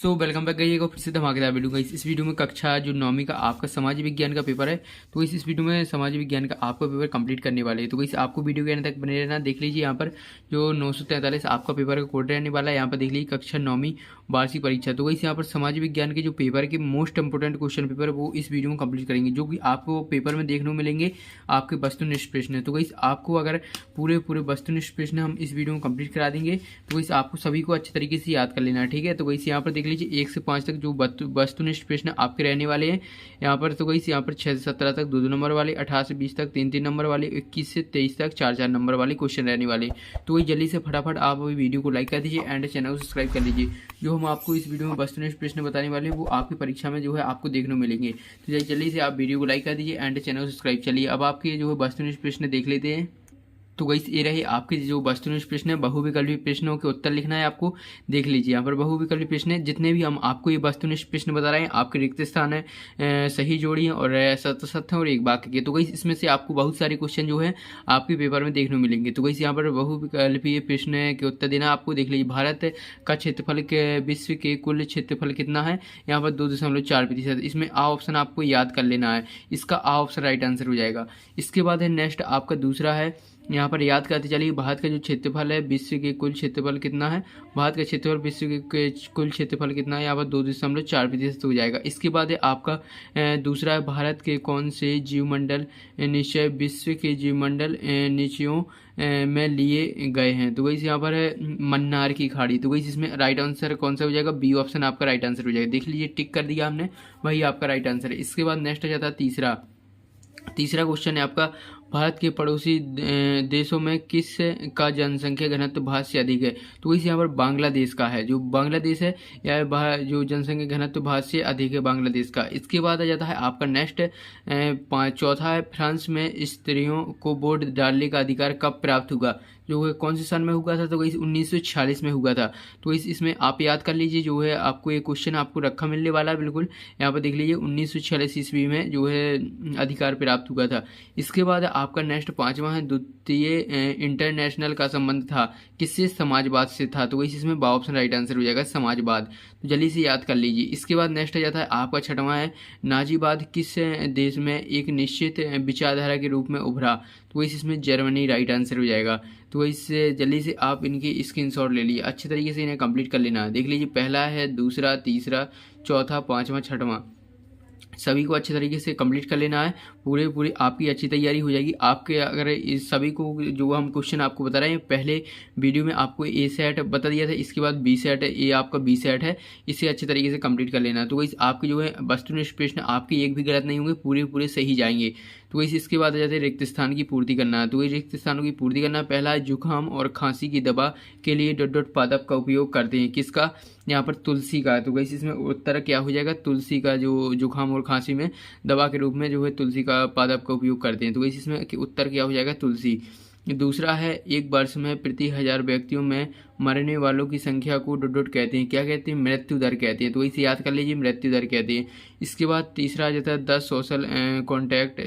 Welcome back guys, फिर से धमाकेदार वीडियो गाइस। इस वीडियो में कक्षा जो 9वीं का आपका समाज विज्ञान का पेपर है, तो इस वीडियो में समाज विज्ञान का आपका पेपर कंप्लीट करने वाले हैं। तो गाइस आपको वीडियो के अंत तक बने रहना। देख लीजिए यहाँ पर जो 943 आपका पेपर का कोड रहने वाला है। यहाँ पर देख लीजिए कक्षा 9वीं वार्षिक परीक्षा। तो गाइस यहाँ पर समाज विज्ञान के जो पेपर के मोस्ट इंपोर्टेंट क्वेश्चन पेपर है वो इस वीडियो में कंप्लीट करेंगे, जो कि आपको पेपर में देखने को मिलेंगे आपके वस्तुनिष्ठ प्रश्न है। तो गाइस आपको अगर पूरे वस्तुनिष्ठ प्रश्न हम इस वीडियो में कंप्लीट करा देंगे, तो गाइस आपको सभी को अच्छे तरीके से याद कर लेना है, ठीक है। तो गाइस यहाँ पर देख लीजिए 1 से 5 तक जो वस्तुनिष्ठ प्रश्न आपके रहने वाले हैं यहाँ पर। तो गाइस यहाँ पर 6 से 17 तक 2-2 नंबर वाले, 18 से 20 तक 3-3 नंबर वाले, 21 से 23 तक 4-4 नंबर वाले क्वेश्चन रहने वाले। तो वही जल्दी से फटाफट आप अभी वीडियो को लाइक कर दीजिए एंड चैनल को सब्सक्राइब कर लीजिए। जो हम आपको इस वीडियो में वस्तुनिष्ठ प्रश्न बताने वाले हैं वो आपकी परीक्षा में जो है आपको देखने को मिलेंगे। तो जल्दी से आप वीडियो को लाइक कर दीजिए एंड चैनल को सब्सक्राइब। चलिए अब आपके जो है वस्तुनिष्ठ प्रश्न देख लेते हैं। तो गाइस ये रहे आपके जो वस्तुनिष्ठ प्रश्न है, बहुविकल्पी प्रश्नों के उत्तर लिखना है आपको। देख लीजिए यहाँ पर बहुविकल्पी प्रश्न है, जितने भी हम आपको ये वस्तुनिष्ठ प्रश्न बता रहे हैं आपके रिक्त स्थान है, सही जोड़ी है और सत्य और एक वाक्य के। तो गाइस इसमें से आपको बहुत सारे क्वेश्चन जो है आपके पेपर में देखने को मिलेंगे। तो गाइस यहाँ पर बहुविकल्पी प्रश्न के उत्तर देना आपको। देख लीजिए भारत का क्षेत्रफल के विश्व के कुल क्षेत्रफल कितना है, यहाँ पर 2.4%। इसमें आ ऑप्शन आपको याद कर लेना है, इसका आ ऑप्शन राइट आंसर हो जाएगा। इसके बाद है नेक्स्ट आपका दूसरा है, यहाँ पर याद करते चलिए भारत का जो क्षेत्रफल है विश्व के कुल क्षेत्रफल कितना है, भारत का क्षेत्रफल विश्व के कुल क्षेत्रफल कितना है, यहाँ पर 2.4% हो जाएगा। इसके बाद है आपका दूसरा है भारत के कौन से जीवमंडल निश्चय विश्व के जीवमंडल निश्चयों में लिए गए हैं। तो वही यहाँ पर है मन्नार की खाड़ी। तो वही इसमें राइट आंसर कौन सा हो जाएगा, बी ऑप्शन आपका राइट आंसर हो जाएगा। देख लीजिए टिक कर दिया हमने, वही आपका राइट आंसर है। इसके बाद नेक्स्ट आ जाता है तीसरा क्वेश्चन है आपका, भारत के पड़ोसी देशों में किस का जनसंख्या घनत्व भारत से अधिक है। तो इस यहाँ पर बांग्लादेश का है, जो बांग्लादेश है या जो जनसंख्या घनत्व भारत से अधिक है बांग्लादेश का। इसके बाद आ जाता है आपका नेक्स्ट चौथा है, फ्रांस में स्त्रियों को वोट डालने का अधिकार कब प्राप्त हुआ, जो है कौन से साल में हुआ था। तो इस 1946 में हुआ था। तो इसमें आप याद कर लीजिए, जो है आपको ये क्वेश्चन आपको रखा मिलने वाला है बिल्कुल। यहाँ पर देख लीजिए 1946 ईस्वी में जो है अधिकार प्राप्त हुआ था। इसके बाद आपका नेक्स्ट पांचवा है, द्वितीय इंटरनेशनल का संबंध था किससे, समाजवाद से था। तो वही इसमें बा ऑप्शन राइट आंसर हो जाएगा समाजवाद। तो जल्दी से याद कर लीजिए। इसके बाद नेक्स्ट आ जाता है आपका छठवां है, नाजीवाद किस देश में एक निश्चित विचारधारा के रूप में उभरा। तो वही इसमें जर्मनी राइट आंसर हो जाएगा। तो वही जल्दी से आप इनकी स्क्रीनशॉट ले लीजिए, अच्छे तरीके से इन्हें कंप्लीट कर लेना है। देख लीजिए पहला है, दूसरा, तीसरा, चौथा, पांचवा, छठवां, सभी को अच्छे तरीके से कंप्लीट कर लेना है। पूरे आपकी अच्छी तैयारी हो जाएगी। आपके अगर इस सभी को जो हम क्वेश्चन आपको बता रहे हैं, पहले वीडियो में आपको ए सेट बता दिया था, इसके बाद बी सेट है, ये आपका बी सेट है, इसे अच्छे तरीके से कंप्लीट कर लेना है। तो इस आपके जो है वस्तुनिष्ठ प्रश्न आपके एक भी गलत नहीं होंगे, पूरे सही जाएंगे। तो इसके बाद आ जाते हैं रिक्त स्थान की पूर्ति करना है। तो रिक्त स्थानों की पूर्ति करना, पहला है जुकाम और खांसी की दवा के लिए पादप का उपयोग करते हैं, किसका, यहाँ पर तुलसी का। तो वैसे इसमें उत्तर क्या हो जाएगा, तुलसी का, जो जुकाम और खांसी में दवा के रूप में जो है तुलसी का पादप का उपयोग करते हैं। तो वैसे इसमें उत्तर क्या हो जाएगा, तुलसी। दूसरा है, एक वर्ष में प्रति 1000 व्यक्तियों में मरने वालों की संख्या को कहते हैं, क्या कहते हैं, मृत्यु दर कहते हैं। तो इसे याद कर लीजिए, मृत्यु दर कहते हैं। इसके बाद तीसरा आ जाता है 10 सोशल कॉन्टैक्ट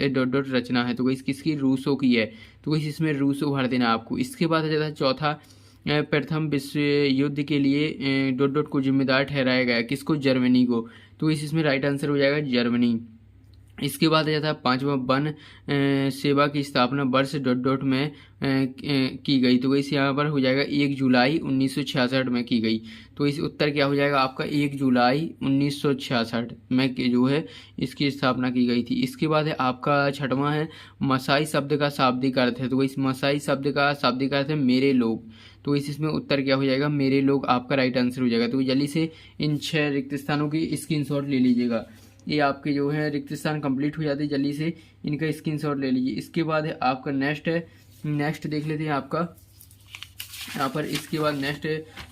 रचना है। तो किसकी, रूसो की है। तो इसमें रूसो भर देना आपको। इसके बाद आ जाता है चौथा, प्रथम विश्व युद्ध के लिए को जिम्मेदार ठहराया गया, किसको, जर्मनी को। तो इसमें राइट आंसर हो जाएगा जर्मनी। इसके बाद आ जाता है पांचवा, वन सेवा की स्थापना वर्ष में की गई। तो इस यहाँ पर हो जाएगा 1 जुलाई 1966 में की गई। तो इस उत्तर क्या हो जाएगा आपका, 1 जुलाई 1966 में जो है इसकी स्थापना की गई थी। इसके बाद है आपका छठवां है, मसाई शब्द का शाब्दिक अर्थ है। तो इस मसाई शब्द का शाब्दिक अर्थ है मेरे लोग। तो इसमें उत्तर क्या हो जाएगा, मेरे लोग आपका राइट आंसर हो जाएगा। तो जल्दी से इन 6 रिक्त स्थानों की स्क्रीनशॉट ले लीजिएगा। ये आपके जो है रिक्त स्थान कंप्लीट हो जाते हैं, जल्दी से इनका स्क्रीनशॉट ले लीजिए। इसके बाद है आपका नेक्स्ट देख लेते हैं आपका यहाँ पर। इसके बाद नेक्स्ट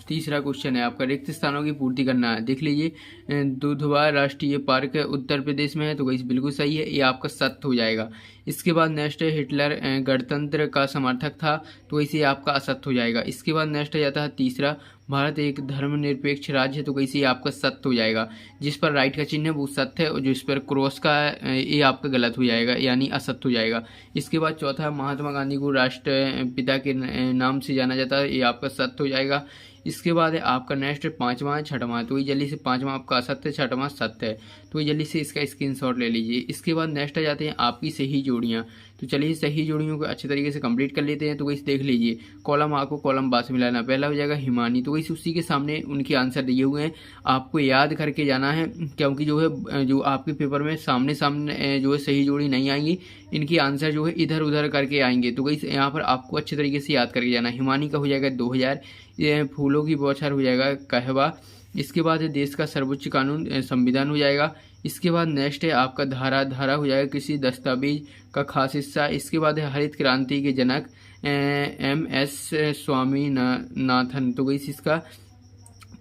तीसरा क्वेश्चन है आपका, रिक्त स्थानों की पूर्ति करना है। देख लीजिए दुधवा राष्ट्रीय पार्क उत्तर प्रदेश में है। तो वही बिल्कुल सही है, ये आपका सत्य हो जाएगा। इसके बाद नेक्स्ट है, हिटलर गणतंत्र का समर्थक था। तो इसे आपका असत्य हो जाएगा। इसके बाद नेक्स्ट आ जाता है तीसरा, भारत एक धर्मनिरपेक्ष राज्य है। तो कैसे आपका सत्य हो जाएगा। जिस पर राइट का चिन्ह है वो सत्य है और जिस पर क्रॉस का है ये आपका गलत हो जाएगा, यानी असत्य हो जाएगा। इसके बाद चौथा, महात्मा गांधी को राष्ट्रपिता के नाम से जाना जाता है, ये आपका सत्य हो जाएगा। इसके बाद है आपका नेक्स्ट 5वां छठवां, तो ये जल्दी से 5वां आपका असत्य, छठवां सत्य है, तो ये जल्दी से इसका स्क्रीनशॉट ले लीजिए। इसके बाद नेक्स्ट आ जाते हैं आपकी सही जोड़ियाँ। तो चलिए सही जोड़ियों को अच्छे तरीके से कंप्लीट कर लेते हैं। तो वैसे देख लीजिए, कॉलम आ को कॉलम बा से मिलाना, पहला हो जाएगा हिमानी, तो वैसे उसी के सामने उनके आंसर दिए हुए हैं, आपको याद करके जाना है, क्योंकि जो है जो आपके पेपर में सामने सामने जो है सही जोड़ी नहीं आएंगी, इनकी आंसर जो है इधर उधर करके आएंगे। तो वैसे यहाँ पर आपको अच्छे तरीके से याद करके जाना। हिमानी का हो जाएगा 2000, ये फूलों की बौछार हो जाएगा कहवा। इसके बाद है देश का सर्वोच्च कानून संविधान हो जाएगा। इसके बाद नेक्स्ट है आपका धारा, धारा हो जाएगा किसी दस्तावेज का खास हिस्सा। इसके बाद है हरित क्रांति के जनक MS स्वामीनाथन, तो वैसे इसका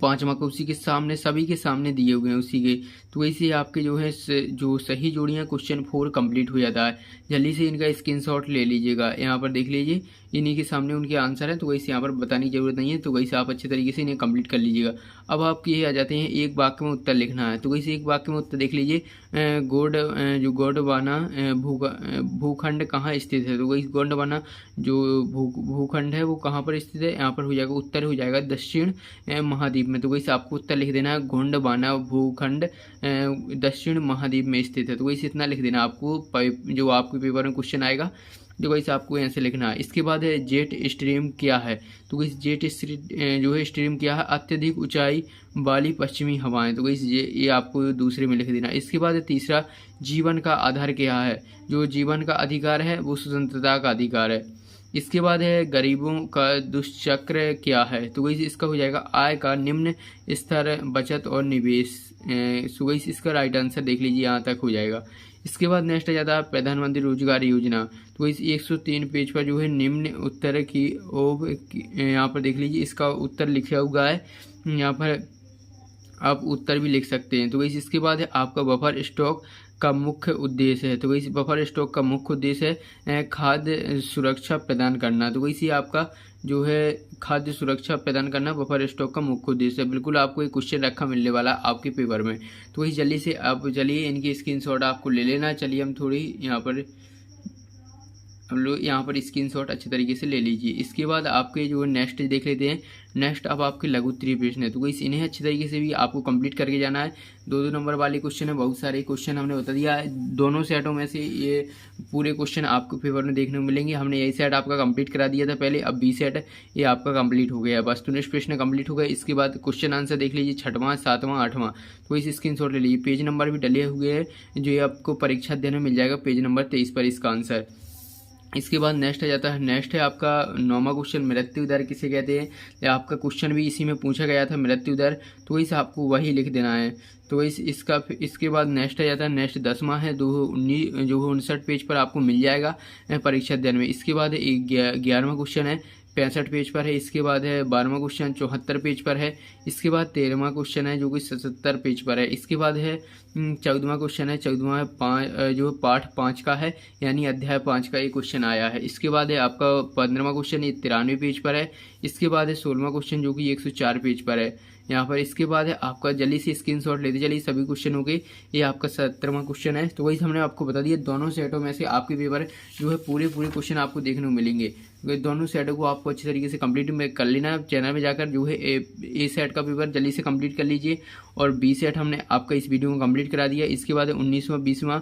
5वां का उसी के सामने सभी के सामने दिए हुए हैं उसी के। तो वैसे आपके जो है जो सही जोड़ियाँ क्वेश्चन 4 कंप्लीट हो जाता है। जल्दी से इनका स्क्रीनशॉट ले लीजिएगा, यहाँ पर देख लीजिए इन्हीं के सामने उनके आंसर है, तो वैसे यहाँ पर बताने की जरूरत नहीं है, तो वैसे आप अच्छे तरीके से इन्हें कंप्लीट कर लीजिएगा। अब आपके ये आ जाते हैं एक वाक्य में उत्तर लिखना है। तो वैसे एक वाक्य में उत्तर देख लीजिए, जो गोंडवाना भूखंड कहाँ स्थित है, तो वही गोंडवाना जो भूखंड है वो कहाँ पर स्थित है, यहाँ पर हो जाएगा उत्तर हो जाएगा दक्षिण महाद्वीप में। तो वैसे आपको उत्तर लिख देना है, गोंडवाना भूखंड दक्षिण महाद्वीप में स्थित है। तो वैसे इतना लिख देना आपको, जो आपके पेपर में क्वेश्चन आएगा जो वैसे आपको यहाँ से लिखना है। इसके बाद है जेट स्ट्रीम क्या है, तो वैसे जेट जो है स्ट्रीम क्या है, अत्यधिक ऊंचाई वाली पश्चिमी हवाएं, तो वैसे ये आपको दूसरे में लिख देना। इसके बाद है तीसरा, जीवन का आधार क्या है, जो जीवन का अधिकार है वो स्वतंत्रता का अधिकार है। इसके बाद है गरीबों का दुष्चक्र क्या है, तो वैसे इसका हो जाएगा आय का निम्न स्तर, बचत और निवेश। सो वैसे इसका राइट आंसर देख लीजिए, यहाँ तक हो जाएगा। इसके बाद नेक्स्ट आ जाता है प्रधानमंत्री रोजगार योजना, तो इस 103 पेज पर जो है निम्न उत्तर की यहाँ पर देख लीजिए इसका उत्तर लिखा हुआ है, यहाँ पर आप उत्तर भी लिख सकते हैं। तो वैसे इसके बाद है आपका बफर स्टॉक का मुख्य उद्देश्य है, तो वैसे बफर स्टॉक का मुख्य उद्देश्य है खाद्य सुरक्षा प्रदान करना। तो वैसे आपका जो है खाद्य सुरक्षा प्रदान करना बफर स्टॉक का मुख्य उद्देश्य है। बिल्कुल आपको एक क्वेश्चन रखा मिलने वाला आपके पेपर में। तो वही जल्दी से आप चलिए इनकी स्क्रीनशॉट आपको ले लेना। चलिए हम थोड़ी हम लोग यहाँ पर स्क्रीनशॉट अच्छे तरीके से ले लीजिए। इसके बाद आपके जो नेक्स्ट देख लेते हैं। नेक्स्ट अब आपके लघु उत्तरीय प्रश्न है, तो वैसे इन्हें अच्छे तरीके से भी आपको कंप्लीट करके जाना है। 2-2 नंबर वाले क्वेश्चन है, बहुत सारे क्वेश्चन हमने बता दिया है। दोनों सेटों में से ये पूरे क्वेश्चन आपको पेपर में देखने को मिलेंगे। हमने यही सेट आपका कंप्लीट करा दिया था पहले, अब बी सेट ये आपका कंप्लीट हो गया। बस तो नेक्स्ट प्रश्न कंप्लीट हो गया। इसके बाद क्वेश्चन आंसर देख लीजिए 6वां 7वां 8वां, तो इस स्क्रीनशॉट ले लीजिए। पेज नंबर भी डले हुए हैं जो ये आपको परीक्षा देने में मिल जाएगा, पेज नंबर 23 पर इसका आंसर। इसके बाद नेक्स्ट आ जाता है, नेक्स्ट है आपका 9वां क्वेश्चन, मृत्यु दर किसे कहते हैं। आपका क्वेश्चन भी इसी में पूछा गया था, मृत्यु दर, तो वैसे आपको वही लिख देना है। तो इसके बाद नेक्स्ट आ जाता है, नेक्स्ट 10वां है, जो 59 पेज पर आपको मिल जाएगा परीक्षा अध्ययन में। इसके बाद 11वां क्वेश्चन है 65 पेज पर है। इसके बाद है 12वां क्वेश्चन 74 पेज पर है। इसके बाद 13वां क्वेश्चन है जो कि 77 पेज पर है। इसके बाद है 14वां क्वेश्चन है, 14वां जो पाठ 5 का है, यानी अध्याय 5 का ये क्वेश्चन आया है। इसके बाद है आपका 15वां क्वेश्चन, ये 93 पेज पर है। इसके बाद है 16वां क्वेश्चन जो कि 104 पेज पर है यहाँ पर। इसके बाद है आपका जल्दी से स्क्रीनशॉट लेते चलिए सभी क्वेश्चन हो गए। ये आपका 17वां क्वेश्चन है। तो वही हमने आपको बता दिया, दोनों सेटों में से आपके पेपर जो है पूरे क्वेश्चन आपको देखने को मिलेंगे। दोनों सेटों को आपको अच्छी तरीके से कंप्लीट कर लेना है। चैनल में जाकर जो है ए सेट का पेपर जल्दी से कंप्लीट कर लीजिए, और बी सेट हमने आपका इस वीडियो में कंप्लीट करा दिया। इसके बाद 19वां 20वां,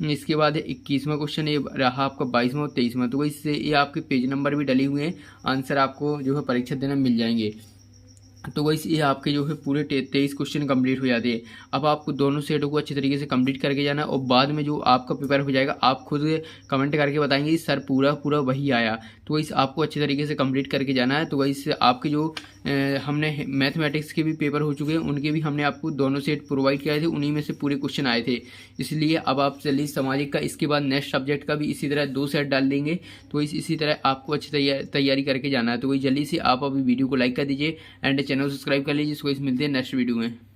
इसके बाद 21वां क्वेश्चन ये रहा आपका 22वां और 23वां। तो इससे ये आपके पेज नंबर भी डले हुए हैं, आंसर आपको जो है परीक्षा देना मिल जाएंगे। तो वैसे ये आपके जो है पूरे 23 क्वेश्चन कंप्लीट हो जाते हैं। अब आपको दोनों सेटों को अच्छे तरीके से कंप्लीट करके जाना, और बाद में जो आपका पेपर हो जाएगा आप खुद कमेंट करके बताएंगे सर पूरा वही आया। तो वैसे आपको अच्छे तरीके से कंप्लीट करके जाना है। तो वैसे आपके जो हमने मैथमेटिक्स के भी पेपर हो चुके हैं, उनके भी हमने आपको दोनों सेट प्रोवाइड किए थे, उन्हीं में से पूरे क्वेश्चन आए थे। इसलिए अब आप चलिए सामाजिक का, इसके बाद नेक्स्ट सब्जेक्ट का भी इसी तरह 2 सेट डाल देंगे। तो इसी तरह आपको अच्छी तैयारी करके जाना है। तो वही जल्दी से आप अभी वीडियो को लाइक कर दीजिए एंड चैनल सब्सक्राइब कर लीजिए। सो मिलते हैं नेक्स्ट वीडियो में।